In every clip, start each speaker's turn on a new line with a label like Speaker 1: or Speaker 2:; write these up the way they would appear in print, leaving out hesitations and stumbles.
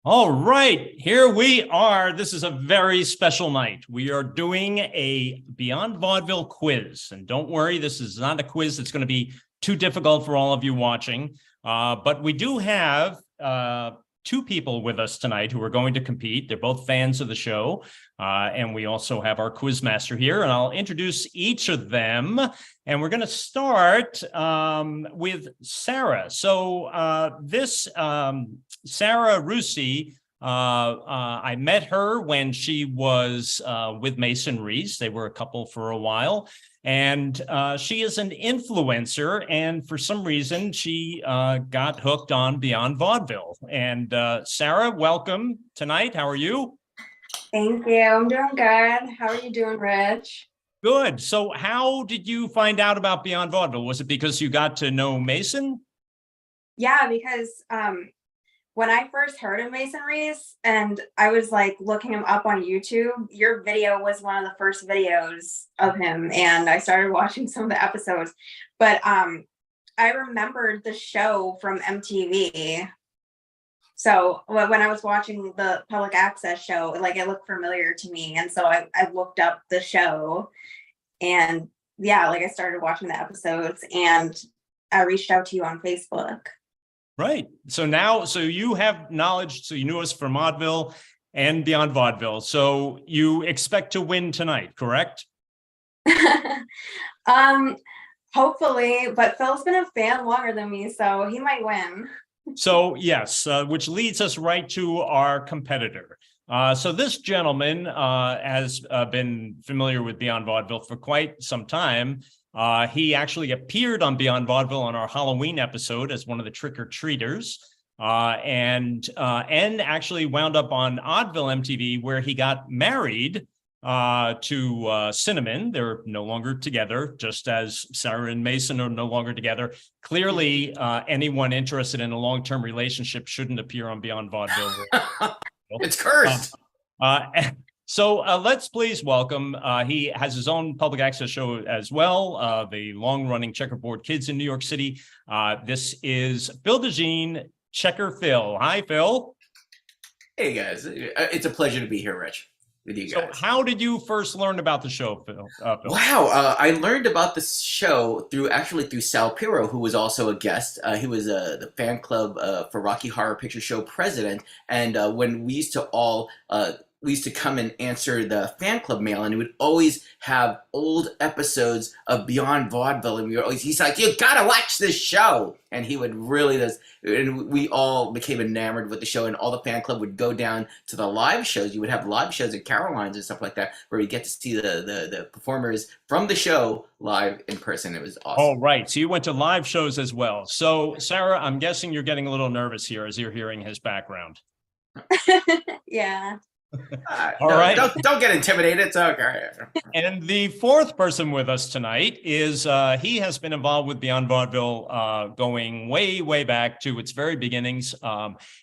Speaker 1: All right, here we are. This is a very special night. We are doing a Beyond Vaudeville quiz. And don't worry, this is not a quiz that's going to be too difficult for all of you watching. But we do have two people with us tonight who are going to compete. They're both fans of the show. And we also have our quiz master here. And I'll introduce each of them. And we're going to start with Sarah. So Sarah Russi, I met her when she was with Mason Reese. They were a couple for a while. And she is an influencer. And for some reason, she got hooked on Beyond Vaudeville. And Sarah, welcome tonight. How are you?
Speaker 2: Thank you. I'm doing good. How are you doing, Rich?
Speaker 1: Good. So how did you find out about Beyond Vaudeville? Was it because you got to know Mason?
Speaker 2: Yeah, because when I first heard of Mason Reese and I was like looking him up on YouTube, your video was one of the first videos of him, and I started watching some of the episodes. But I remembered the show from MTV. So when I was watching the public access show, like it looked familiar to me. And so I looked up the show, and yeah, like I started watching the episodes, and I reached out to you on Facebook.
Speaker 1: Right. So you have knowledge. So you knew us from Vaudeville and Beyond Vaudeville. So you expect to win tonight, correct?
Speaker 2: Hopefully, but Phil's been a fan longer than me, so he might win.
Speaker 1: So yes, which leads us right to our competitor. So this gentleman has been familiar with Beyond Vaudeville for quite some time. He actually appeared on Beyond Vaudeville on our Halloween episode as one of the trick-or-treaters, and actually wound up on Oddville MTV, where he got married to Cinnamon. They're no longer together, just as Sarah and Mason are no longer together. Clearly, anyone interested in a long-term relationship shouldn't appear on Beyond Vaudeville.
Speaker 3: It's cursed.
Speaker 1: So let's please welcome, he has his own public access show as well, the long-running Checkerboard Kids in New York City. This is Phil DeJean, Checkerphil. Hi, Phil.
Speaker 3: Hey, guys. It's a pleasure to be here, Rich, with you guys.
Speaker 1: So how did you first learn about the show, Phil?
Speaker 3: Wow. I learned about this show through Sal Piro, who was also a guest. He was the fan club for Rocky Horror Picture Show president. And when we used to come and answer the fan club mail, and he would always have old episodes of Beyond Vaudeville, and he's like, you gotta watch this show, and he would really and we all became enamored with the show, and all the fan club would go down to the live shows. You would have live shows at Caroline's and stuff like that, where you get to see the performers from the show live in person. It was awesome.
Speaker 1: Oh, right. So you went to live shows as well. So Sarah, I'm guessing you're getting a little nervous here as you're hearing his background.
Speaker 2: Yeah.
Speaker 1: All right.
Speaker 3: Don't get intimidated. It's okay.
Speaker 1: And the fourth person with us tonight is he has been involved with Beyond Vaudeville going way back to its very beginnings.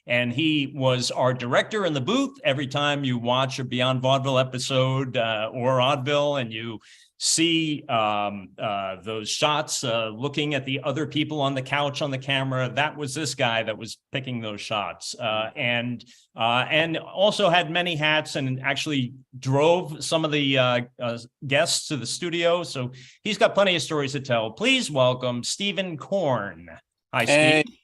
Speaker 1: And he was our director in the booth. Every time you watch a Beyond Vaudeville episode or Oddville, and you see those shots looking at the other people on the couch on the camera, that was this guy that was picking those shots, and also had many hats, and actually drove some of the guests to the studio. So he's got plenty of stories to tell. Please welcome Stephen Korn. Hi, Steve.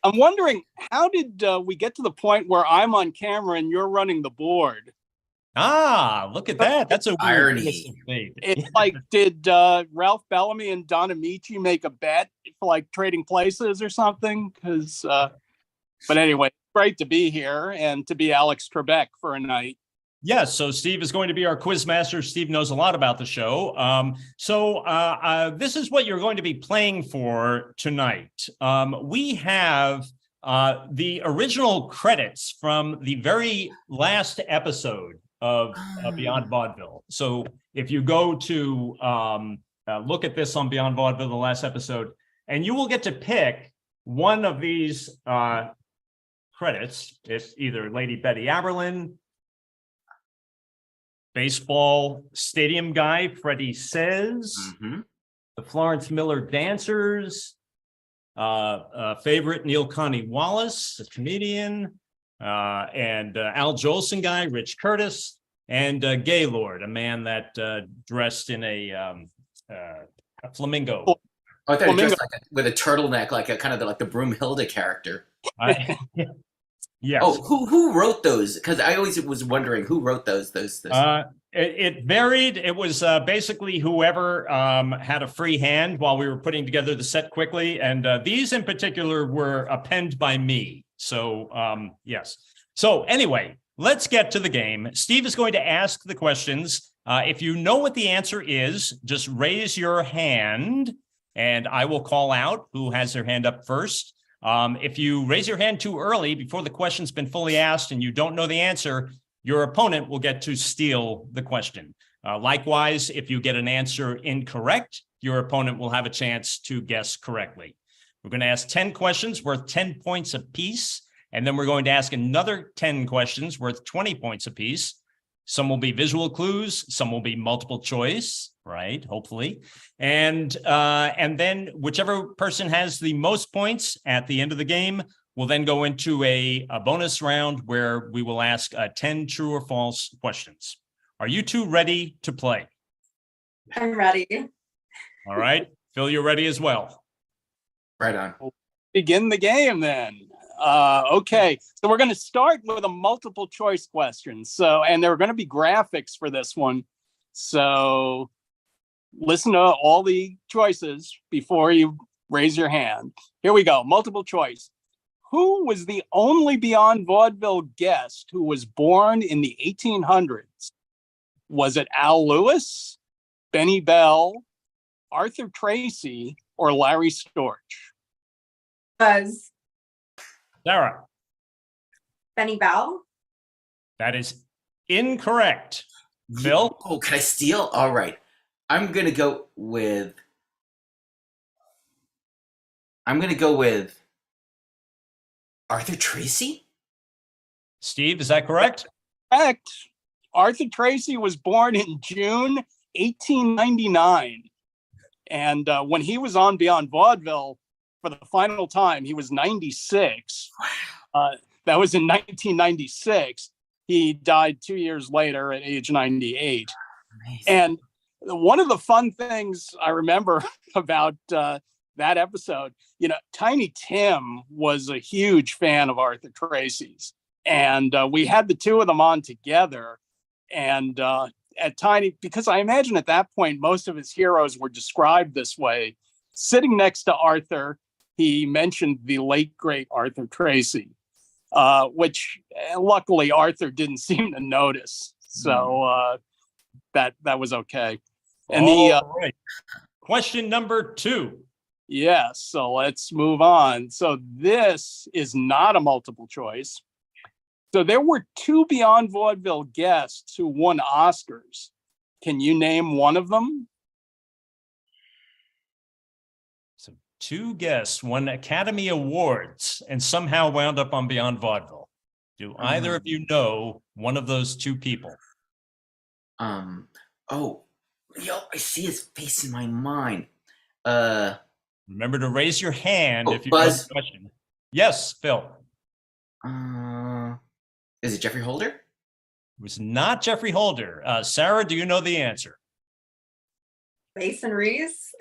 Speaker 4: I'm wondering, how did we get to the point where I'm on camera and you're running the board?
Speaker 1: Ah, look at that. That's a weird
Speaker 3: irony.
Speaker 4: It's like, did Ralph Bellamy and Don Amici make a bet for like trading places or something? But anyway, great to be here and to be Alex Trebek for a night.
Speaker 1: Yes, so Steve is going to be our quiz master. Steve knows a lot about the show. This is what you're going to be playing for tonight. We have the original credits from the very last episode of Beyond Vaudeville. So if you go to look at this on Beyond Vaudeville, the last episode, and you will get to pick one of these credits. It's either Lady Betty Aberlin, baseball stadium guy, Freddie Says, the Florence Miller Dancers, favorite Neil Connie Wallace, a comedian, and Al Jolson guy, Rich Curtis, and Gaylord, a man that dressed in a flamingo.
Speaker 3: Oh, I thought he
Speaker 4: Flamingo.
Speaker 3: dressed with a turtleneck, like a kind of like the Broomhilda character.
Speaker 1: Yes.
Speaker 3: Oh, who wrote those? Because I always was wondering who wrote those.
Speaker 1: It varied. It was basically whoever had a free hand while we were putting together the set quickly. And these in particular were penned by me. So, yes. So anyway, let's get to the game. Steve is going to ask the questions. If you know what the answer is, just raise your hand and I will call out who has their hand up first. If you raise your hand too early before the question's been fully asked and you don't know the answer, your opponent will get to steal the question. Likewise, if you get an answer incorrect, your opponent will have a chance to guess correctly. We're going to ask 10 questions worth 10 points apiece, and then we're going to ask another 10 questions worth 20 points apiece. Some will be visual clues, some will be multiple choice, right? Hopefully. And then whichever person has the most points at the end of the game will then go into a bonus round where we will ask 10 true or false questions. Are you two ready to play?
Speaker 2: I'm ready.
Speaker 1: All right. Phil, you're ready as well.
Speaker 3: Right on.
Speaker 4: Begin the game then. Okay, so we're going to start with a multiple choice question. And there are going to be graphics for this one. So listen to all the choices before you raise your hand. Here we go. Multiple choice. Who was the only Beyond Vaudeville guest who was born in the 1800s? Was it Al Lewis, Benny Bell, Arthur Tracy, or Larry Storch?
Speaker 2: Buzz.
Speaker 1: Sarah.
Speaker 2: Benny Bell.
Speaker 1: That is incorrect. Phil?
Speaker 3: Oh, can I steal? All right. I'm going to go with Arthur Tracy?
Speaker 1: Steve, is that correct?
Speaker 4: Correct. Arthur Tracy was born in June 1899. And when he was on Beyond Vaudeville for the final time, he was 96. That was in 1996. He died 2 years later at age 98.
Speaker 3: Amazing.
Speaker 4: And one of the fun things I remember about that episode, Tiny Tim was a huge fan of Arthur Tracy's. And we had the two of them on together. And at Tiny, because I imagine at that point, most of his heroes were described this way. Sitting next to Arthur, he mentioned the late, great Arthur Tracy, which luckily Arthur didn't seem to notice. So that was okay. And
Speaker 1: right. Question number 2.
Speaker 4: Yes, so let's move on. So this is not a multiple choice. So there were 2 Beyond Vaudeville guests who won Oscars. Can you name one of them?
Speaker 1: So 2 guests won Academy Awards and somehow wound up on Beyond Vaudeville. Do either of you know one of those 2 people?
Speaker 3: I see his face in my mind.
Speaker 1: Remember to raise your hand if you
Speaker 3: Buzz.
Speaker 1: have a question. Yes, Phil.
Speaker 3: Is it Jeffrey Holder?
Speaker 1: It was not Jeffrey Holder. Sarah, do you know the answer?
Speaker 2: Mason Reese.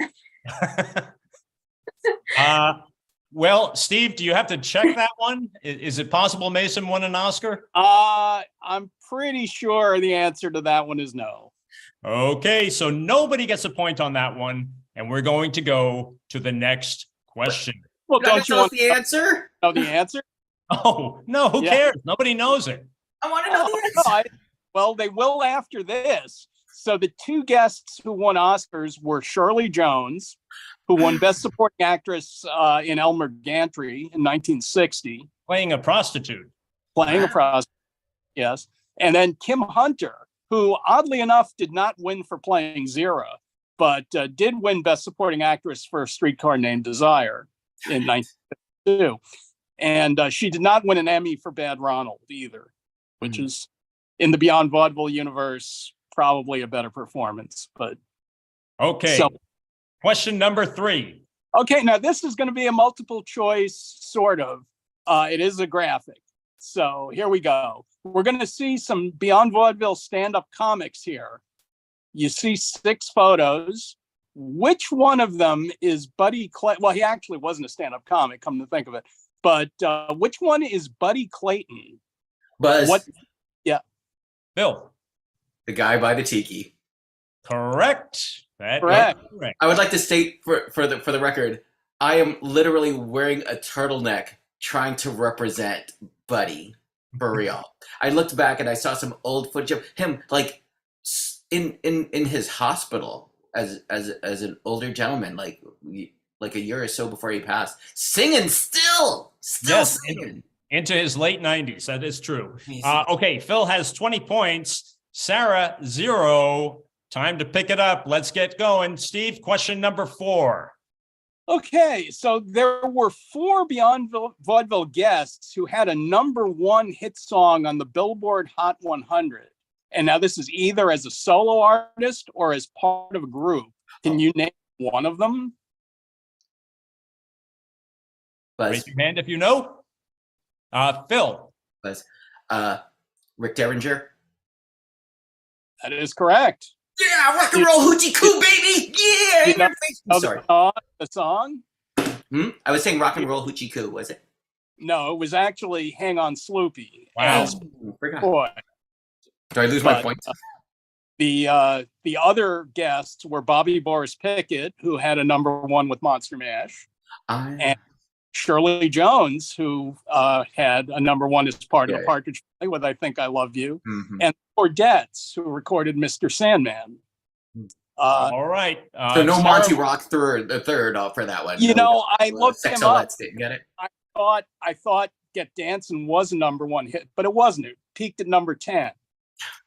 Speaker 1: Well, Steve, do you have to check that one? Is it possible Mason won an Oscar?
Speaker 4: I'm pretty sure the answer to that one is no.
Speaker 1: Okay, so nobody gets a point on that one, and we're going to go to the next question.
Speaker 4: Well, don't you want
Speaker 3: the answer?
Speaker 4: to know the answer?
Speaker 1: Oh, no, who cares? Nobody knows it.
Speaker 3: I want to know the answer.
Speaker 4: Well, they will after this. So the 2 guests who won Oscars were Shirley Jones, who won Best Supporting Actress in Elmer Gantry in 1960.
Speaker 1: Playing a prostitute.
Speaker 4: Playing a prostitute, yes. And then Kim Hunter, who oddly enough did not win for playing Zira, but did win Best Supporting Actress for A Streetcar Named Desire in 1952. And she did not win an Emmy for Bad Ronald either, which is, in the Beyond Vaudeville universe, probably a better performance. But
Speaker 1: okay.
Speaker 4: So,
Speaker 1: question number 3.
Speaker 4: Okay, now this is going to be a multiple choice, sort of. It is a graphic. So here we go. We're going to see some Beyond Vaudeville stand-up comics here. You see 6 photos. Which one of them is Buddy Clayton? Well, he actually wasn't a stand-up comic, come to think of it. But which one is Buddy Clayton?
Speaker 3: Buzz,
Speaker 4: What? Yeah.
Speaker 1: Bill.
Speaker 3: the guy by the tiki.
Speaker 1: Correct. That is
Speaker 4: Correct.
Speaker 1: correct.
Speaker 3: I would like to state for the record, I am literally wearing a turtleneck trying to represent Buddy for real. I looked back and I saw some old footage of him, like in his hospital as an older gentleman, like a year or so before he passed, singing still
Speaker 1: Yes,
Speaker 3: singing.
Speaker 1: into his late 90s. That is true.
Speaker 3: Amazing.
Speaker 1: Okay, Phil has 20 points. Sarah, 0. Time to pick it up. Let's get going. Steve, question number 4.
Speaker 4: Okay, so there were 4 Beyond Vaudeville guests who had a #1 hit song on the Billboard Hot 100. And now this is either as a solo artist or as part of a group. Can you name one of them?
Speaker 3: Buzz,
Speaker 1: Raise your hand if you know. Phil.
Speaker 3: Buzz, Rick Derringer.
Speaker 4: That is correct.
Speaker 3: Yeah, rock and roll hoochie coo, baby. Yeah.
Speaker 4: You know-
Speaker 3: I'm sorry.
Speaker 4: The song?
Speaker 3: I was saying rock and roll hoochie coo. Was it?
Speaker 4: No, it was actually Hang On Sloopy.
Speaker 1: Wow.
Speaker 4: As
Speaker 3: Forgot.
Speaker 4: boy.
Speaker 3: Do I lose my
Speaker 4: But,
Speaker 3: points?
Speaker 4: The other guests were Bobby Boris Pickett, who had a #1 with Monster Mash, and Shirley Jones, who had a #1 as part of the Partridge Family with I Think I Love You,
Speaker 3: Mhm.
Speaker 4: and Cordettes, who recorded Mr. Sandman.
Speaker 1: All right.
Speaker 3: So no
Speaker 1: Sarah,
Speaker 3: Monty Rock the third for that one.
Speaker 4: You know, I looked him up.
Speaker 3: Sexolettes didn't get it.
Speaker 4: I thought Get Dancing was a #1 hit, but it wasn't. It peaked at #10.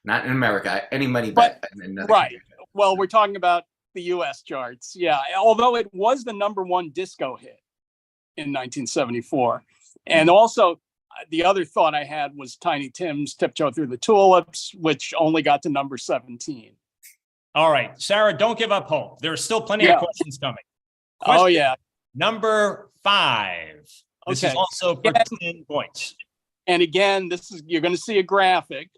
Speaker 3: Not in America. Any money
Speaker 4: But-
Speaker 3: bet. in another
Speaker 4: Right.
Speaker 3: country.
Speaker 4: Well, we're talking about the U.S. charts. Yeah. Although it was the #1 disco hit in 1974. And also, the other thought I had was Tiny Tim's Tiptoe Through the Tulips, which only got to #17.
Speaker 1: All right. Sarah, don't give up hope. There are still plenty
Speaker 4: Yeah.
Speaker 1: of questions coming.
Speaker 4: Oh, yeah.
Speaker 1: Number 5. This is
Speaker 4: Okay.
Speaker 1: also for
Speaker 4: Yeah.
Speaker 1: 10 points.
Speaker 4: And again, you're going to see a graphic.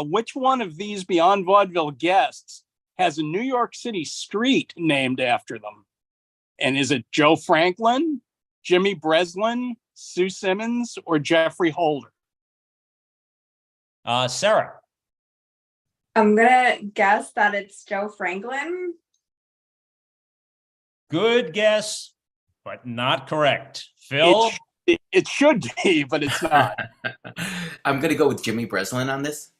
Speaker 4: Which one of these Beyond Vaudeville guests has a New York City street named after them? And is it Joe Franklin, Jimmy Breslin, Sue Simmons, or Jeffrey Holder?
Speaker 1: Sarah.
Speaker 2: I'm gonna guess that it's Joe Franklin.
Speaker 1: Good guess, but not correct. Phil.
Speaker 4: It should be, but it's not.
Speaker 3: I'm gonna go with Jimmy Breslin on this.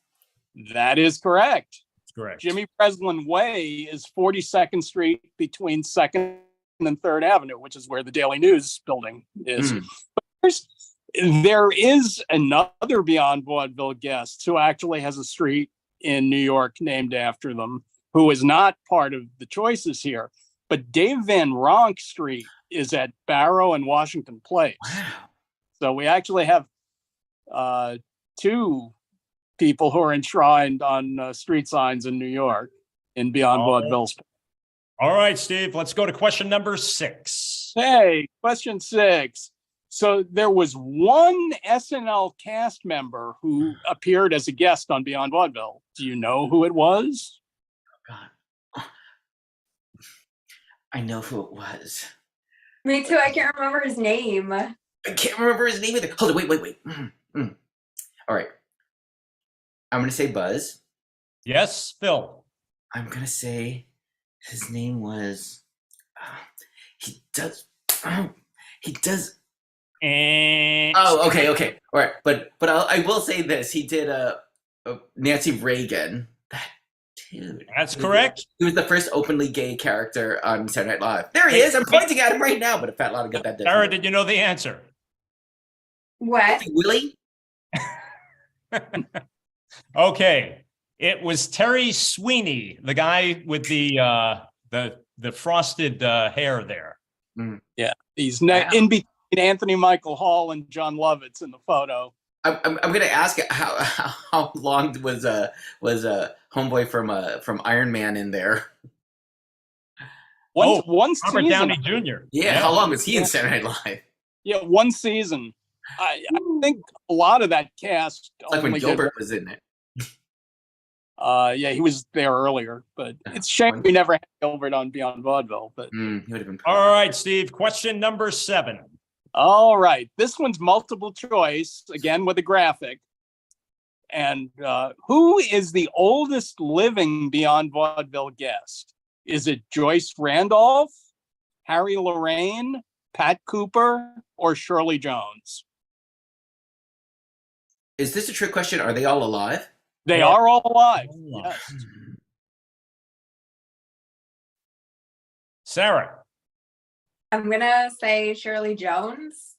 Speaker 4: That is correct.
Speaker 1: That's correct.
Speaker 4: Jimmy Breslin Way is 42nd Street between 2nd and 3rd Avenue, which is where the Daily News building is.
Speaker 3: Mm.
Speaker 4: But there is another Beyond Vaudeville guest who actually has a street in New York named after them, who is not part of the choices here. But Dave Van Ronk Street is at Barrow and Washington Place.
Speaker 3: Wow.
Speaker 4: So we actually have 2 people who are enshrined on street signs in New York in Beyond
Speaker 1: All right.
Speaker 4: Vaudeville's.
Speaker 1: All right, Steve, let's go to question number 6.
Speaker 4: Hey, question 6. So there was one SNL cast member who appeared as a guest on Beyond Vaudeville. Do you know who it was?
Speaker 3: God. I know who it was.
Speaker 2: Me too. I can't remember his name.
Speaker 3: I can't remember his name either. Hold on, wait. All right. I'm gonna say Buzz.
Speaker 1: Yes, Phil.
Speaker 3: I'm gonna say his name was. He does.
Speaker 1: And
Speaker 3: Oh, okay. All right, but I will say this: he did Nancy Reagan. That dude.
Speaker 1: that's correct.
Speaker 3: He was the first openly gay character on Saturday Night Live. There he is. I'm pointing at him right now, but a fat lot of get that.
Speaker 1: Sarah, did you know the answer?
Speaker 2: What?
Speaker 3: Willie?
Speaker 1: Okay. It was Terry Sweeney, the guy with the frosted hair there.
Speaker 4: Yeah, he's
Speaker 3: Wow.
Speaker 4: in between Anthony Michael Hall and John Lovitz in the photo.
Speaker 3: I'm gonna ask how long was homeboy from Iron Man in there?
Speaker 4: One
Speaker 1: Robert
Speaker 4: season.
Speaker 1: Downey Jr.
Speaker 3: Yeah, how long was he in Saturday Night Live?
Speaker 4: Yeah, one season. I think a lot of that cast
Speaker 3: It's like when
Speaker 4: only
Speaker 3: Gilbert was in it.
Speaker 4: yeah, he was there earlier, but it's a shame we never had Gilbert on Beyond Vaudeville. But
Speaker 3: He would have been.
Speaker 1: All right, Steve. Question number 7.
Speaker 4: all right, this one's multiple choice again with a graphic. And who is the oldest living Beyond Vaudeville guest? Is it Joyce Randolph, Harry Lorraine, Pat Cooper, or Shirley Jones?
Speaker 3: Is this a trick question? Are they all alive?
Speaker 4: They are all alive.
Speaker 1: All
Speaker 4: Yes.
Speaker 1: Sarah.
Speaker 2: I'm gonna say Shirley Jones.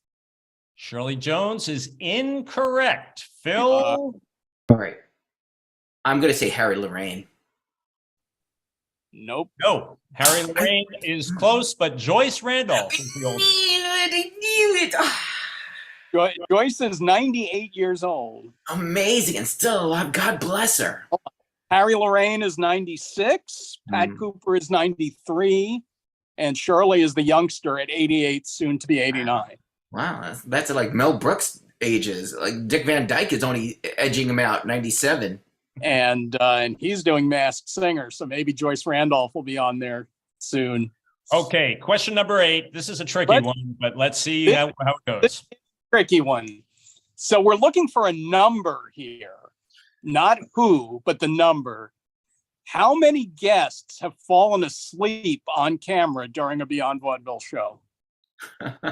Speaker 1: Shirley Jones is incorrect. Phil.
Speaker 3: All right. I'm gonna say Harry Lorraine.
Speaker 4: Nope.
Speaker 1: No. Harry Lorraine is close, but Joyce Randolph is the oldest.
Speaker 3: I knew it.
Speaker 4: Joyce is 98 years old.
Speaker 3: Amazing and still alive. God bless her.
Speaker 4: Harry Lorraine is 96. Pat Cooper is 93. And Shirley is the youngster at 88, soon to be 89.
Speaker 3: Wow, that's like Mel Brooks ages. Like Dick Van Dyke is only edging him out, 97.
Speaker 4: And he's doing Masked Singer, so maybe Joyce Randolph will be on there soon.
Speaker 1: Okay, question number 8. This is a tricky one, but let's see how it goes.
Speaker 4: Tricky one. So we're looking for a number here, not who, but the number. How many guests have fallen asleep on camera during a Beyond Vaudeville show?
Speaker 3: I've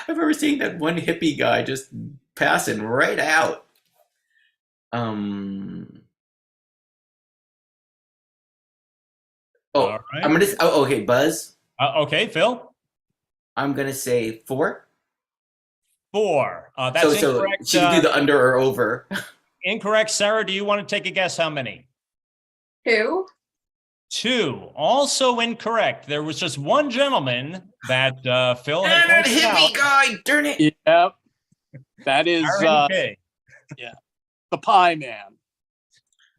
Speaker 3: ever seen that one hippie guy just passing right out.
Speaker 1: All right.
Speaker 3: I'm gonna. Oh, okay, Buzz.
Speaker 1: Okay, Phil.
Speaker 3: I'm gonna say 4.
Speaker 1: 4. That's
Speaker 3: So
Speaker 1: incorrect.
Speaker 3: she can do the under or over.
Speaker 1: Incorrect. Sarah, do you want to take a guess how many?
Speaker 2: 2.
Speaker 1: 2. Also incorrect. There was just one gentleman that Phil had
Speaker 3: And that
Speaker 1: pointed
Speaker 3: hippie
Speaker 1: out.
Speaker 3: guy, darn it.
Speaker 4: Yep. That is
Speaker 1: Okay.
Speaker 4: the Pie Man.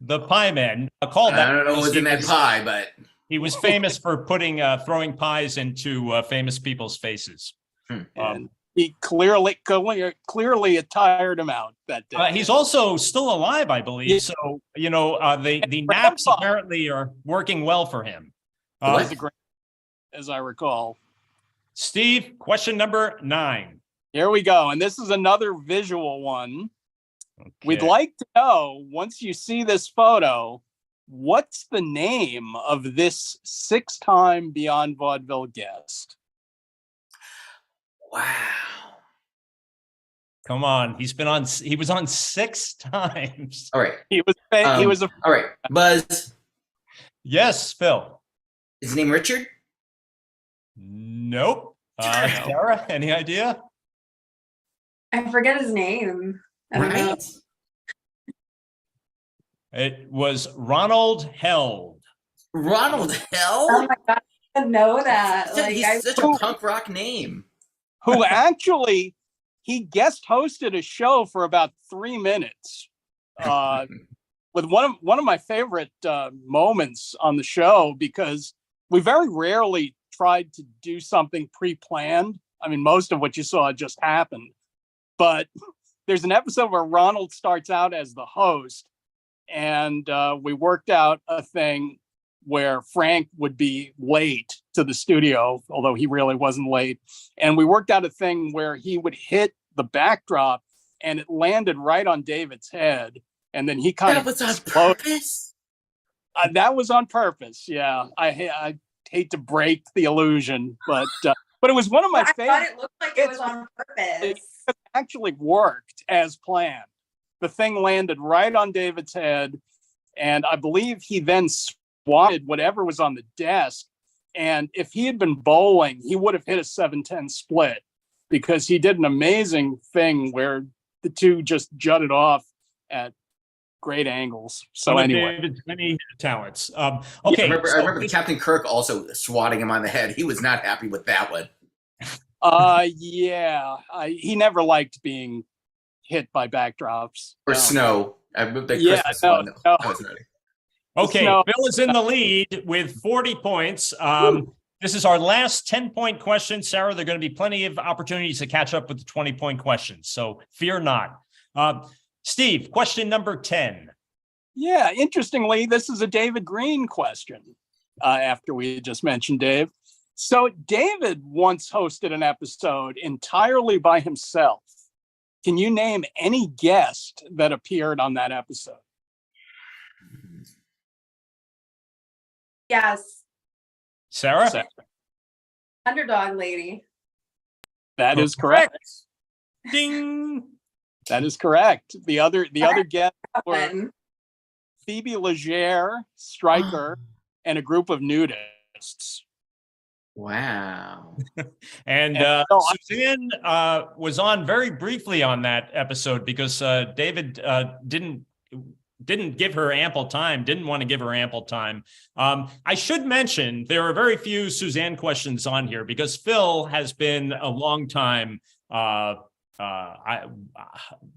Speaker 1: The Pie Man. Called
Speaker 3: I
Speaker 1: that.
Speaker 3: don't know
Speaker 1: because
Speaker 3: what's in that pie, but
Speaker 1: He was famous for throwing pies into famous people's faces.
Speaker 4: And he clearly it tired him out that day.
Speaker 1: He's also still alive, I believe.
Speaker 4: Yeah.
Speaker 1: So, the naps apparently are working well for him.
Speaker 3: What?
Speaker 4: He's a great, as I recall.
Speaker 1: Steve, question number 9.
Speaker 4: Here we go. And this is another visual one. We'd
Speaker 1: Okay.
Speaker 4: like to know, once you see this photo, what's the name of this 6-time Beyond Vaudeville guest?
Speaker 3: wow.
Speaker 1: Come on. He was on 6 times.
Speaker 3: All right.
Speaker 4: He was a
Speaker 3: All right, Buzz.
Speaker 1: Yes, Phil.
Speaker 3: Is his name Richard?
Speaker 1: Nope. Sarah, any idea?
Speaker 2: I forget his name. I don't know.
Speaker 3: Right.
Speaker 1: It was Ronald Held.
Speaker 3: Ronald Hell?
Speaker 2: Oh my god, I didn't know that. Like
Speaker 3: He's such a punk rock name.
Speaker 4: who actually he guest hosted a show for about 3 minutes with one of my favorite moments on the show, because we very rarely tried to do something pre-planned. I mean, most of what you saw just happened, but there's an episode where Ronald starts out as the host, and we worked out a thing where Frank would be late to the studio, although he really wasn't late. And we worked out a thing where he would hit the backdrop and it landed right on David's head. And then he kind
Speaker 3: That
Speaker 4: of
Speaker 3: was on
Speaker 4: exploded.
Speaker 3: purpose?
Speaker 4: That was on purpose. Yeah. I hate to break the illusion, but it was one of my
Speaker 2: I thought
Speaker 4: favorites.
Speaker 2: it looked like it was on purpose.
Speaker 4: It actually worked as planned. The thing landed right on David's head. And I believe he then swatted whatever was on the desk. And if he had been bowling, he would have hit a 7-10 split, because he did an amazing thing where the two just jutted off at great angles. So
Speaker 1: One of
Speaker 4: anyway,
Speaker 1: David's many talents. Okay.
Speaker 3: I remember
Speaker 1: so-
Speaker 3: Captain Kirk also swatting him on the head. He was not happy with that one.
Speaker 4: yeah, he never liked being hit by backdrops.
Speaker 3: Or
Speaker 4: No.
Speaker 3: snow. I remember the
Speaker 4: Yeah,
Speaker 3: Christmas
Speaker 4: no,
Speaker 3: one.
Speaker 4: no.
Speaker 3: That was nice.
Speaker 1: Okay,
Speaker 4: No.
Speaker 1: Bill is in the lead with 40 points. This is our last 10-point question. Sarah, there are going to be plenty of opportunities to catch up with the 20-point questions, so fear not. Steve, question number 10.
Speaker 4: Yeah, interestingly, this is a David Green question after we just mentioned Dave. So David once hosted an episode entirely by himself. Can you name any guest that appeared on that episode?
Speaker 2: Yes.
Speaker 1: Sarah?
Speaker 2: Underdog lady.
Speaker 4: That is correct.
Speaker 1: Ding.
Speaker 4: That is correct. The other guests were
Speaker 2: When?
Speaker 4: Phoebe Legere, Stryker, and a group of nudists.
Speaker 3: Wow.
Speaker 1: And
Speaker 4: so
Speaker 1: Suzanne was on very briefly on that episode because David didn't give her ample time, didn't want to give her ample time. I should mention there are very few Suzanne questions on here because Phil has been a long time.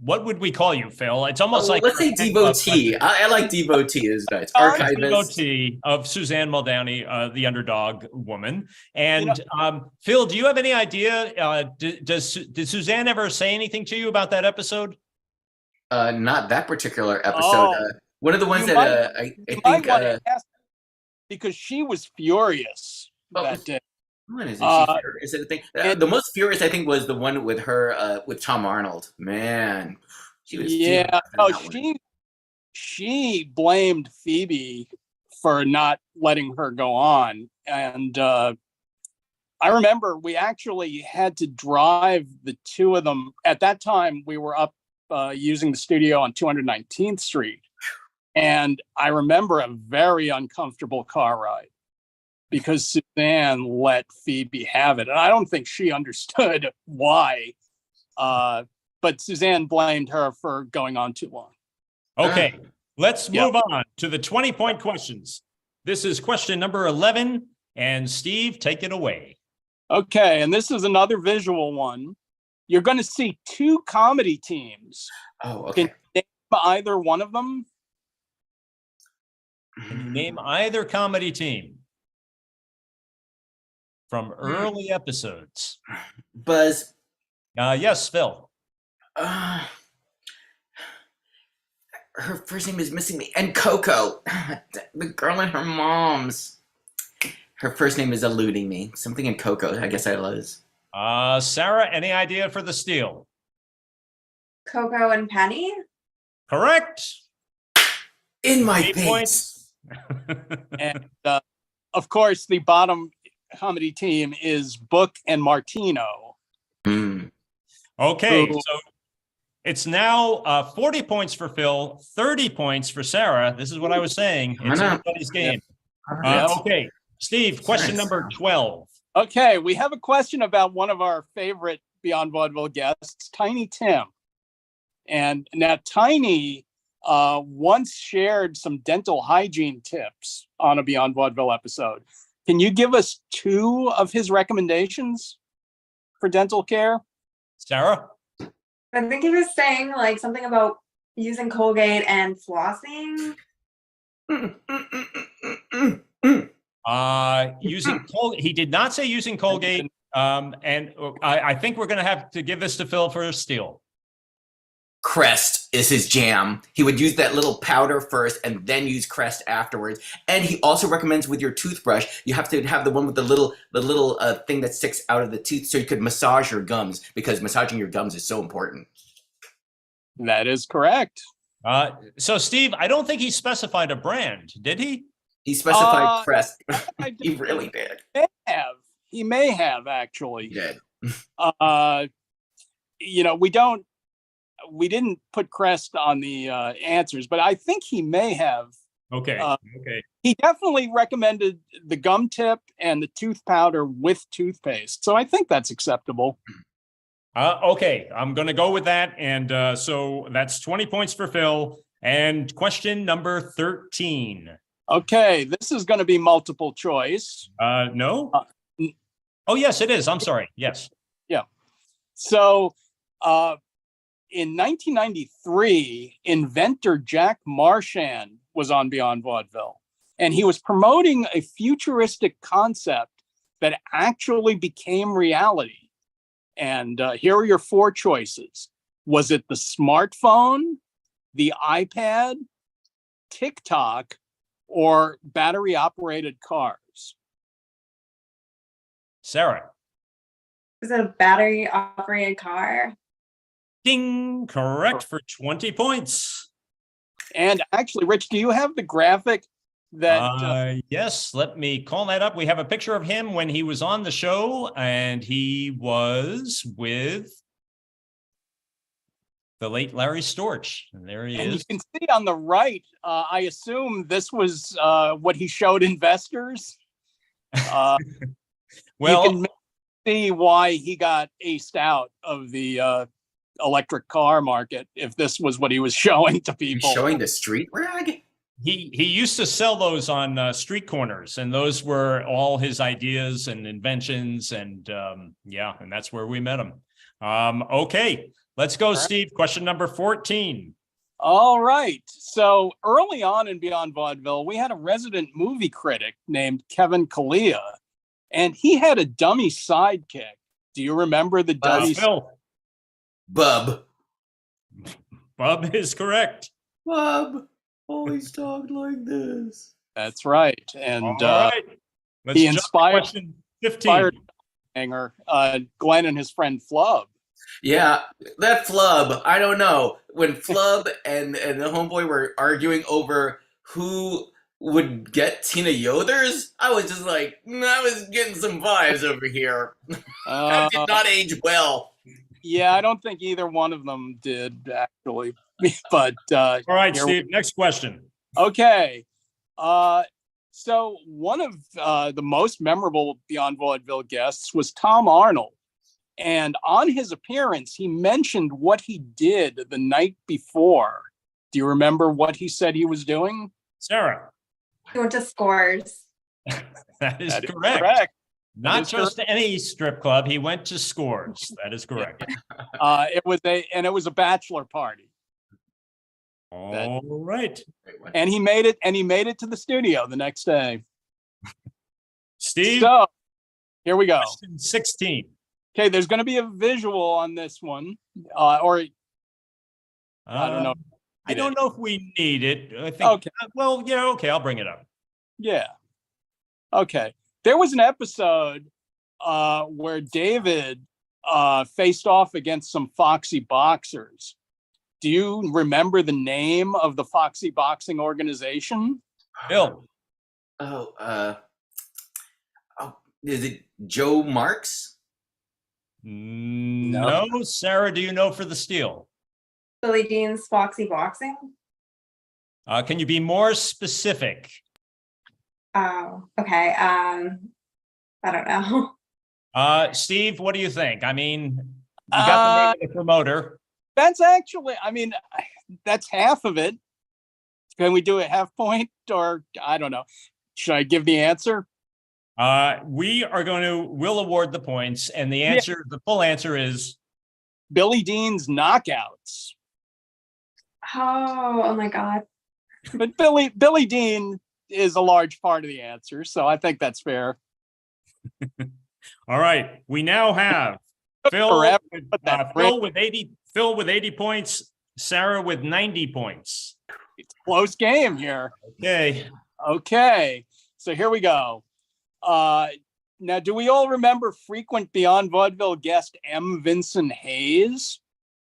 Speaker 1: What would we call you, Phil? It's almost like
Speaker 3: let's say devotee. I like devotee is nice. Archivist.
Speaker 1: Devotee of Suzanne Muldowney, the underdog woman. And Phil, do you have any idea? Did Suzanne ever say anything to you about that episode?
Speaker 3: Not that particular episode. One of the ones that I think
Speaker 4: because she was furious that day.
Speaker 3: What is it? Is it a thing? The most furious I think was the one with her with Tom Arnold. Man, she was
Speaker 4: she blamed Phoebe for not letting her go on, and I remember we actually had to drive the two of them. At that time, we were up using the studio on 219th Street, and I remember a very uncomfortable car ride because Suzanne let Phoebe have it. And I don't think she understood why, but Suzanne blamed her for going on too long.
Speaker 1: Okay, let's move on to the 20-point questions. This is question number 11, and Steve, take it away.
Speaker 4: Okay, and this is another visual one. You're going to see two comedy teams.
Speaker 3: Oh, okay.
Speaker 4: Can you name either one of them?
Speaker 1: Can you name either comedy team from early episodes?
Speaker 3: Buzz.
Speaker 1: Yes, Phil.
Speaker 3: Her first name is missing me. And Coco. The girl and her mom's. Her first name is eluding me. Something in Coco. I guess I was.
Speaker 1: Sarah, any idea for the steal?
Speaker 2: Coco and Penny?
Speaker 1: Correct.
Speaker 3: In my
Speaker 1: 8
Speaker 3: face.
Speaker 1: points.
Speaker 4: And of course, the bottom comedy team is Book and Martino.
Speaker 1: Okay, so it's now 40 points for Phil, 30 points for Sarah. This is what I was saying. It's everybody's game. Okay, Steve, question number 12.
Speaker 4: Okay, we have a question about one of our favorite Beyond Vaudeville guests, Tiny Tim. And now Tiny once shared some dental hygiene tips on a Beyond Vaudeville episode. Can you give us two of his recommendations for dental care?
Speaker 1: Sarah?
Speaker 2: I think he was saying like something about using Colgate and flossing.
Speaker 1: Using Colgate. He did not say using Colgate. And I think we're going to have to give this to Phil for a steal.
Speaker 3: Crest is his jam. He would use that little powder first and then use Crest afterwards. And he also recommends with your toothbrush, you have to have the one with the little thing that sticks out of the tooth so you could massage your gums, because massaging your gums is so important.
Speaker 4: That is correct.
Speaker 1: So Steve, I don't think he specified a brand, did he?
Speaker 3: He specified Crest. He really did.
Speaker 4: He may have actually.
Speaker 3: He did.
Speaker 4: We didn't put Crest on the answers, but I think he may have.
Speaker 1: Okay.
Speaker 4: He definitely recommended the gum tip and the tooth powder with toothpaste. So I think that's acceptable.
Speaker 1: Okay, I'm going to go with that. And so that's 20 points for Phil. And question number 13.
Speaker 4: Okay, this is going to be multiple choice.
Speaker 1: No? Oh, yes, it is. I'm sorry. Yes.
Speaker 4: Yeah. So in 1993, inventor Jack Marchand was on Beyond Vaudeville, and he was promoting a futuristic concept that actually became reality? And here are your 4 choices. Was it the smartphone, the iPad, TikTok, or battery-operated cars?
Speaker 1: Sarah.
Speaker 2: Is it a battery operated car?
Speaker 1: Ding, correct for 20 points.
Speaker 4: And actually, Rich, do you have the graphic that
Speaker 1: Yes, let me call that up. We have a picture of him when he was on the show, and he was with the late Larry Storch. And there he
Speaker 4: and you
Speaker 1: is.
Speaker 4: can see on the right, I assume this was what he showed investors.
Speaker 1: Well,
Speaker 4: you can see why he got aced out of the electric car market if this was what he was showing to
Speaker 3: He's
Speaker 4: people.
Speaker 3: showing the street rag?
Speaker 1: he used to sell those on street corners, and those were all his ideas and inventions. And yeah, and that's where we met him. Okay, let's go, Steve. Question number 14.
Speaker 4: All right. So early on in Beyond Vaudeville, we had a resident movie critic named Kevin Kalia, and he had a dummy sidekick. Do you remember the dummy?
Speaker 1: Phil.
Speaker 3: Bub.
Speaker 1: Bub is correct.
Speaker 3: Bub always talked like this.
Speaker 4: That's right. And
Speaker 1: All right. Let's
Speaker 4: he
Speaker 1: jump to
Speaker 4: inspired
Speaker 1: question 15.
Speaker 4: hanger Glenn and his friend Flub.
Speaker 3: Yeah, that Flub, I don't know. When Flub and the homeboy were arguing over who would get Tina Yothers, I was just like, I was getting some vibes over here. That did not age well.
Speaker 4: Yeah, I don't think either one of them did actually. But
Speaker 1: All right, Steve, next question.
Speaker 4: okay. So one of the most memorable Beyond Vaudeville guests was Tom Arnold. And on his appearance, he mentioned what he did the night before. Do you remember what he said he was doing?
Speaker 1: Sarah.
Speaker 2: He went to Scores.
Speaker 1: That is
Speaker 4: That is
Speaker 1: correct. Not
Speaker 4: is
Speaker 1: just any strip club. He went to Scores. That is correct.
Speaker 4: It was a bachelor party.
Speaker 1: All right.
Speaker 4: And he made it to the studio the next day.
Speaker 1: Steve,
Speaker 4: So here we go.
Speaker 1: question 16.
Speaker 4: Okay, there's going to be a visual on this one, or I don't know.
Speaker 1: I don't know if we need it. I think.
Speaker 4: Okay.
Speaker 1: Well, yeah. Okay, I'll bring it up.
Speaker 4: Yeah. Okay. There was an episode where David faced off against some Foxy boxers. Do you remember the name of the Foxy boxing organization?
Speaker 1: Bill.
Speaker 3: Oh, is it Joe Marks?
Speaker 1: No. Sarah, do you know for the steal?
Speaker 2: Billy Dean's Foxy Boxing.
Speaker 1: Can you be more specific?
Speaker 2: Oh, okay. I don't know.
Speaker 1: Steve, what do you think? I mean, you got the name of the promoter.
Speaker 4: That's actually, that's half of it. Can we do a half point, or I don't know? Should I give the answer?
Speaker 1: We'll award the points, and the answer, the full answer is
Speaker 4: Billy Dean's Knockouts.
Speaker 2: Oh my God.
Speaker 4: But Billy Dean is a large part of the answer, so I think that's fair.
Speaker 1: all right. We now have Phil with 80 points, Sarah with 90 points.
Speaker 4: It's a close game here.
Speaker 1: Okay.
Speaker 4: So here we go. Now, do we all remember frequent Beyond Vaudeville guest M. Vincent Hayes?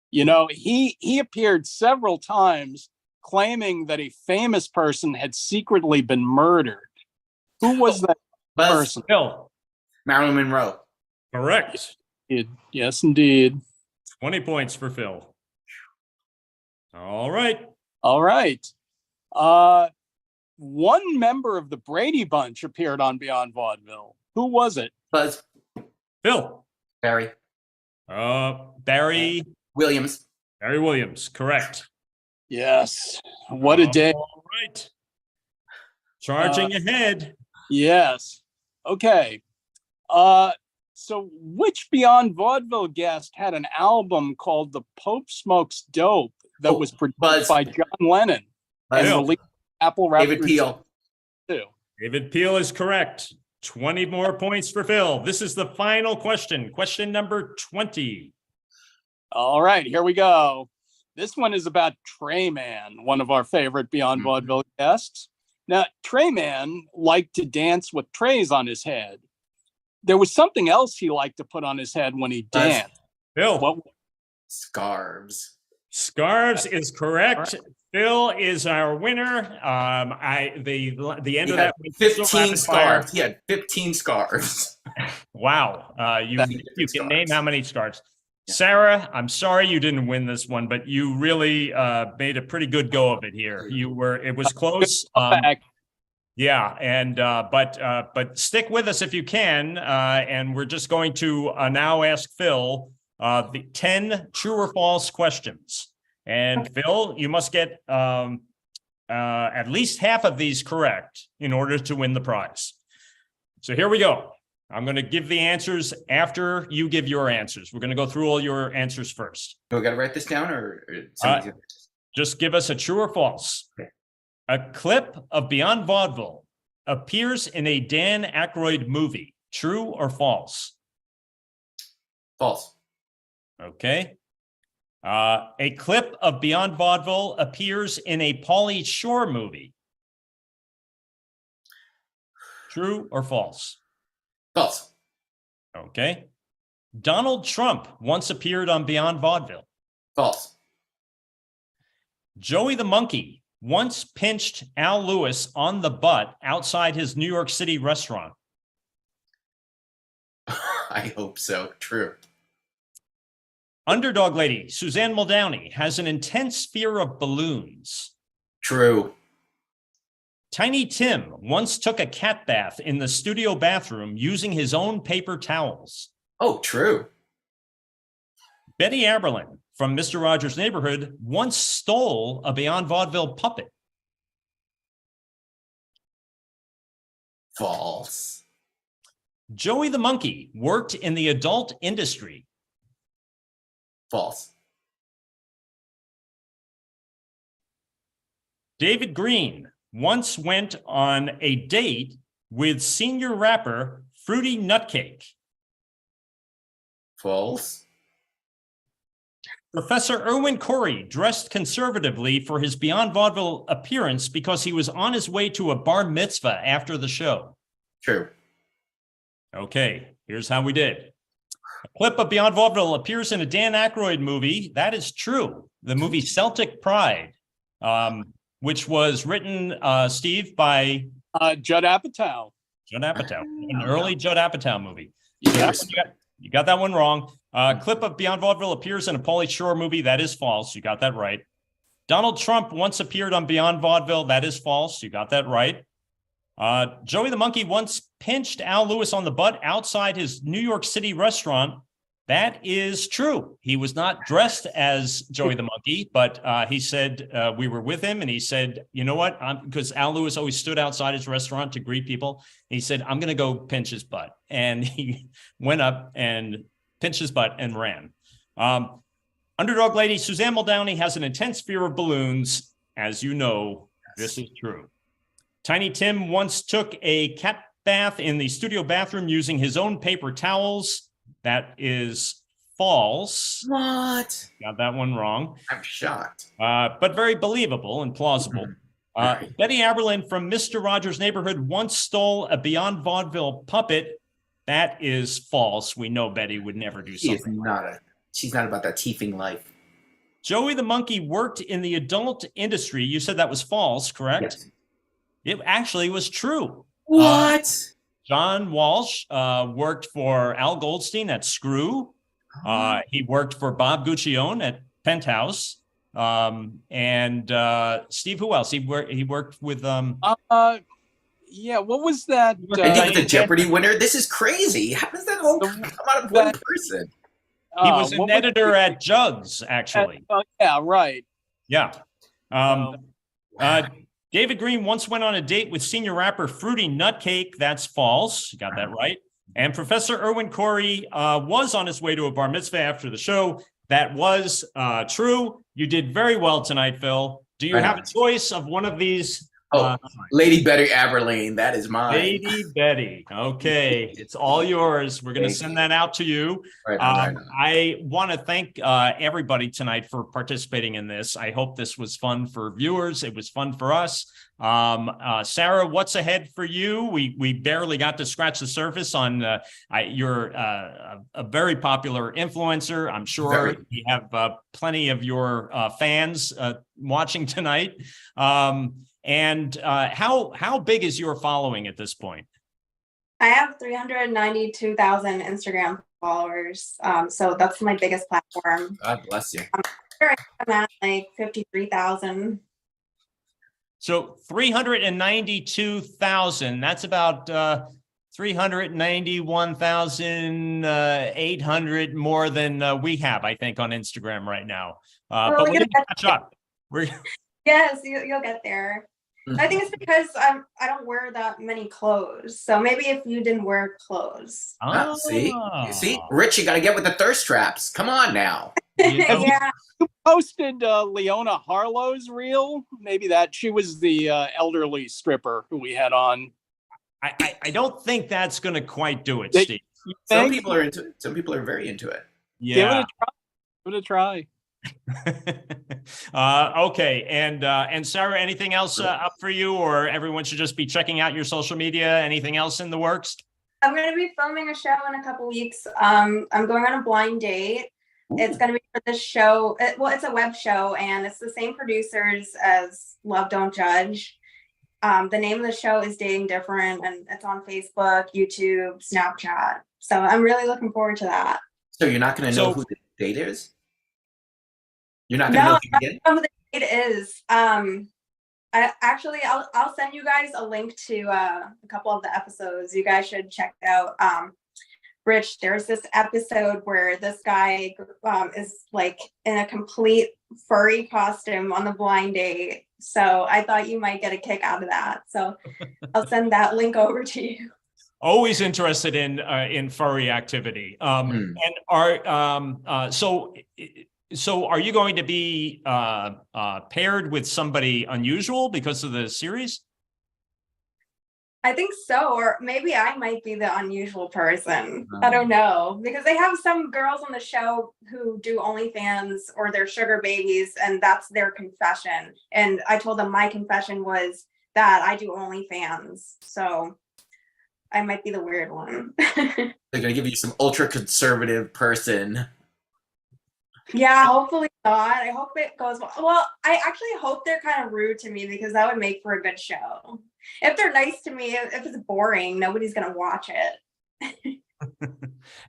Speaker 4: You know, he appeared several times claiming that a famous person had secretly been murdered. Who was that person?
Speaker 1: Phil.
Speaker 3: Marilyn Monroe.
Speaker 1: Correct.
Speaker 4: Yes, indeed.
Speaker 1: 20 points for Phil. All right.
Speaker 4: All right. One member of the Brady Bunch appeared on Beyond Vaudeville. Who was it?
Speaker 3: Buzz.
Speaker 1: Phil.
Speaker 3: Barry.
Speaker 1: Barry
Speaker 3: Williams.
Speaker 1: Barry Williams. Correct.
Speaker 4: Yes. What a day.
Speaker 1: All right. Charging ahead.
Speaker 4: Yes. Okay. So which Beyond Vaudeville guest had an album called The Pope Smokes Dope that was produced by John Lennon and released Apple
Speaker 3: David
Speaker 4: Records
Speaker 3: Peel.
Speaker 4: too?
Speaker 1: David Peel is correct. 20 more points for Phil. This is the final question. Question number 20.
Speaker 4: All right, here we go. This one is about Trayman, one of our favorite Beyond Vaudeville guests. Now, Trayman liked to dance with trays on his head. There was something else he liked to put on his head when he danced.
Speaker 1: Phil.
Speaker 4: What?
Speaker 3: Scarves.
Speaker 1: Scarves is correct. Phil is our winner. The end of that was
Speaker 3: 15 scarves. He had 15 scarves.
Speaker 1: Wow. You can
Speaker 3: scarves.
Speaker 1: name how many scarves.
Speaker 3: Yeah.
Speaker 1: Sarah, I'm sorry you didn't win this one, but you really made a pretty good go of it here. It was close. Yeah, and but stick with us if you can. And we're just going to now ask Phil the 10 true or false questions. And Phil, you must get at least half of these correct in order to win the prize. So here we go. I'm going to give the answers after you give your answers. We're going to go through all your answers first.
Speaker 3: Do we got to write this down or
Speaker 1: just give us a true or false.
Speaker 3: Okay.
Speaker 1: A clip of Beyond Vaudeville appears in a Dan Aykroyd movie. True or false?
Speaker 3: False.
Speaker 1: Okay. A clip of Beyond Vaudeville appears in a Pauly Shore movie. True or false?
Speaker 3: False.
Speaker 1: Okay. Donald Trump once appeared on Beyond Vaudeville.
Speaker 3: False.
Speaker 1: Joey the Monkey once pinched Al Lewis on the butt outside his New York City restaurant.
Speaker 3: I hope so. True.
Speaker 1: Underdog lady Suzanne Muldowney has an intense fear of balloons.
Speaker 3: True.
Speaker 1: Tiny Tim once took a cat bath in the studio bathroom using his own paper towels.
Speaker 3: Oh, true.
Speaker 1: Betty Aberlin from Mr. Rogers' Neighborhood once stole a Beyond Vaudeville puppet.
Speaker 3: False.
Speaker 1: Joey the Monkey worked in the adult industry.
Speaker 3: False.
Speaker 1: David Green once went on a date with senior rapper Fruity Nutcake.
Speaker 3: False.
Speaker 1: Professor Erwin Corey dressed conservatively for his Beyond Vaudeville appearance because he was on his way to a bar mitzvah after the show.
Speaker 3: True.
Speaker 1: Okay, here's how we did. A clip of Beyond Vaudeville appears in a Dan Aykroyd movie. That is true. The movie Celtic Pride, which was written, Steve, by
Speaker 4: Judd Apatow.
Speaker 1: Judd Apatow, an early Judd Apatow movie.
Speaker 4: Yes.
Speaker 1: You got that one wrong. Clip of Beyond Vaudeville appears in a Pauly Shore movie. That is false. You got that right. Donald Trump once appeared on Beyond Vaudeville. That is false. You got that right. Joey the Monkey once pinched Al Lewis on the butt outside his New York City restaurant. That is true. He was not dressed as Joey the Monkey, but he said we were with him, and he said, you know what? Because Al Lewis always stood outside his restaurant to greet people. He said, I'm going to go pinch his butt. And he went up and pinched his butt and ran. Underdog lady Suzanne Muldowney has an intense fear of balloons. As you know, this is true. Tiny Tim once took a cat bath in the studio bathroom using his own paper towels. That is false.
Speaker 3: What?
Speaker 1: Got that one wrong.
Speaker 3: I'm shocked.
Speaker 1: But very believable and plausible.
Speaker 3: Right.
Speaker 1: Betty Aberlin from Mr. Rogers' Neighborhood once stole a Beyond Vaudeville puppet. That is false. We know Betty would never do something.
Speaker 3: She's not about that teething life.
Speaker 1: Joey the Monkey worked in the adult industry. You said that was false, correct?
Speaker 3: Yes.
Speaker 1: It actually was true.
Speaker 3: What?
Speaker 1: John Walsh worked for Al Goldstein at Screw. He worked for Bob Guccione at Penthouse. And Steve, who else? He worked with
Speaker 4: yeah, what was that?
Speaker 3: I think the Jeopardy winner. This is crazy. How does that all come out of one person?
Speaker 1: He was an editor at Jugs, actually.
Speaker 4: Yeah, right.
Speaker 1: Yeah. David Green once went on a date with senior rapper Fruity Nutcake. That's false. You got that right. And Professor Erwin Corey was on his way to a bar mitzvah after the show. That was true. You did very well tonight, Phil. Do you have a choice of one of these
Speaker 3: Oh, Lady Betty Aberlane, that is mine.
Speaker 1: Lady Betty. Okay, it's all yours. We're going to
Speaker 3: Thank
Speaker 1: send
Speaker 3: you.
Speaker 1: that out to you.
Speaker 3: Right on, right on.
Speaker 1: I want to thank everybody tonight for participating in this. I hope this was fun for viewers. It was fun for us. Sarah, what's ahead for you? We barely got to scratch the surface on you're a very popular influencer. I'm sure you have plenty of your fans watching tonight. And how big is your following at this point?
Speaker 2: I have 392,000 Instagram followers. So that's my biggest platform.
Speaker 3: God bless you.
Speaker 2: I'm at like 53,000.
Speaker 1: So 392,000, that's about 391,800 more than we have, I think, on Instagram right now. But we're going to catch up.
Speaker 2: Yes, you'll get there. I think it's because I don't wear that many clothes. So maybe if you didn't wear clothes.
Speaker 3: See, Rich, you got to get with the thirst traps. Come on now.
Speaker 2: Yeah.
Speaker 4: You posted Leona Harlow's reel. Maybe that she was the elderly stripper who we had on.
Speaker 1: I don't think that's going to quite do it, Steve.
Speaker 3: Some people are into it. Some people are very into it.
Speaker 1: Yeah.
Speaker 4: Give it a try.
Speaker 1: Okay, and Sarah, anything else up for you, or everyone should just be checking out your social media? Anything else in the works?
Speaker 2: I'm going to be filming a show in a couple weeks. I'm going on a blind date. It's going to be for this show. It's a web show, and it's the same producers as Love Don't Judge. The name of the show is Dating Different, and it's on Facebook, YouTube, Snapchat. So I'm really looking forward to that.
Speaker 3: So you're not going to know who the date is? You're not going to know
Speaker 2: who the date is. I'll send you guys a link to a couple of the episodes. You guys should check out. Rich, there's this episode where this guy is like in a complete furry costume on the blind date. So I thought you might get a kick out of that. So I'll send that link over to you.
Speaker 1: Always interested in furry activity. And so are you going to be paired with somebody unusual because of the series?
Speaker 2: I think so, or maybe I might be the unusual person. I don't know, because they have some girls on the show who do OnlyFans or they're sugar babies, and that's their confession. And I told them my confession was that I do OnlyFans, so I might be the weird one.
Speaker 3: They're gonna give you some ultra conservative person.
Speaker 2: Yeah, hopefully not. I hope it goes well. Well, I actually hope they're kind of rude to me, because that would make for a good show. If they're nice to me, if it's boring, nobody's gonna watch it.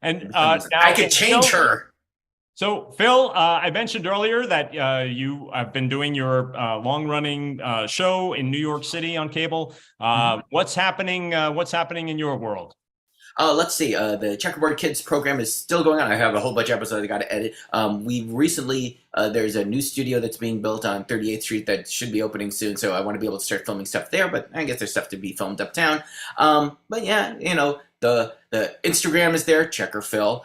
Speaker 1: And
Speaker 3: I could change her.
Speaker 1: So Phil, I mentioned earlier that you have been doing your long-running show in New York City on cable. What's happening? What's happening in your world?
Speaker 3: Let's see. The Checkerboard Kids program is still going on. I have a whole bunch of episodes I got to edit. We recently, there's a new studio that's being built on 38th Street that should be opening soon. So I want to be able to start filming stuff there, but I guess there's stuff to be filmed uptown. But yeah, you know, the Instagram is there, Checkerphil.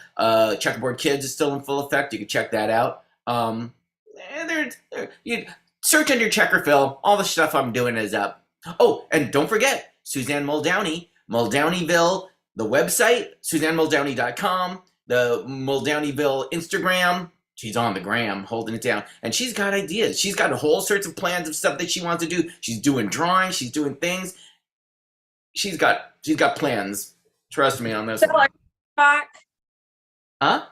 Speaker 3: Checkerboard Kids is still in full effect. You can check that out. You search under Checkerphil. All the stuff I'm doing is up. Oh, and don't forget, Suzanne Muldowney, Muldowneyville. The website, SuzanneMuldowney.com, the Muldowneyville Instagram. She's on the gram, holding it down. And she's got ideas. She's got a whole sorts of plans of stuff that she wants to do. She's doing drawings. She's doing things. She's got plans. Trust me on this one.
Speaker 2: Are you on TikTok?
Speaker 3: Huh?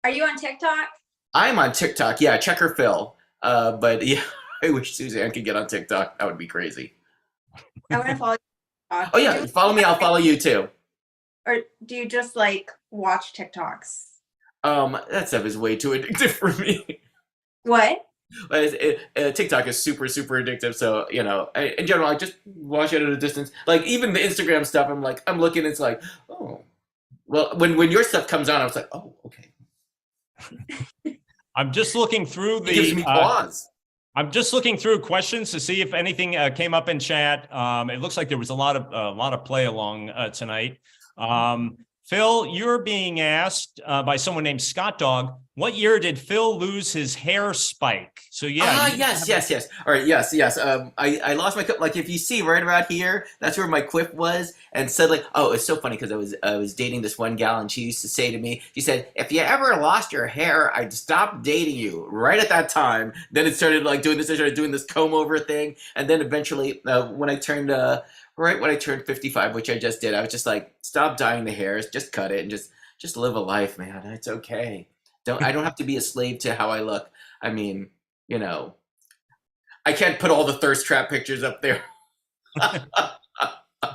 Speaker 2: Are you on TikTok?
Speaker 3: I'm on TikTok. Yeah, Checkerphil. But yeah, I wish Suzanne could get on TikTok. That would be crazy.
Speaker 2: I want to follow you.
Speaker 3: Oh yeah, follow me. I'll follow you too.
Speaker 2: Or do you just like watch TikToks?
Speaker 3: That stuff is way too addictive for me.
Speaker 2: What?
Speaker 3: TikTok is super, super addictive. So, you know, in general, I just watch it at a distance. Like even the Instagram stuff, I'm looking, it's like, oh, well, when your stuff comes on, I was like, oh, okay.
Speaker 1: I'm just looking through
Speaker 3: It gives me pause.
Speaker 1: I'm just looking through questions to see if anything came up in chat. It looks like there was a lot of play along tonight. Phil, you're being asked by someone named Scott Dog, what year did Phil lose his hair spike? So yeah.
Speaker 3: Yes. All right, yes. I lost my like if you see right around here, that's where my quip was, and said like, oh, it's so funny because I was dating this one gal, and she used to say to me, she said, if you ever lost your hair, I'd stop dating you. Right at that time, then it started like doing this. I started doing this comb over thing, and then eventually when I turned right when I turned 55, which I just did, I was just like, stop dyeing the hairs, just cut it, and just live a life, man. It's okay. I don't have to be a slave to how I look. I mean, you know, I can't put all the thirst trap pictures up there.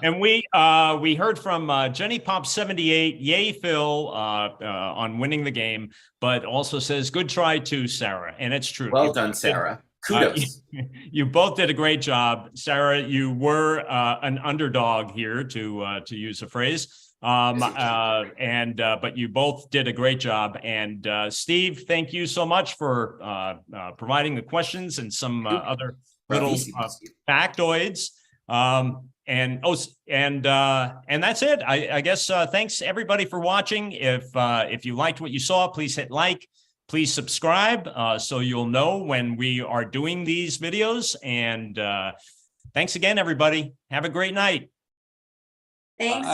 Speaker 1: And we heard from Jenny Pop 78, yay Phil, on winning the game, but also says good try too, Sarah, and it's true.
Speaker 3: Well done, Sarah. Kudos.
Speaker 1: You both did a great job, Sarah. You were an underdog here, to use a phrase. But you both did a great job. And Steve, thank you so much for providing the questions and some other little factoids. And that's it. I guess thanks everybody for watching. If you liked what you saw, please hit like, please subscribe so you'll know when we are doing these videos. And thanks again, everybody. Have a great night.
Speaker 2: Thanks.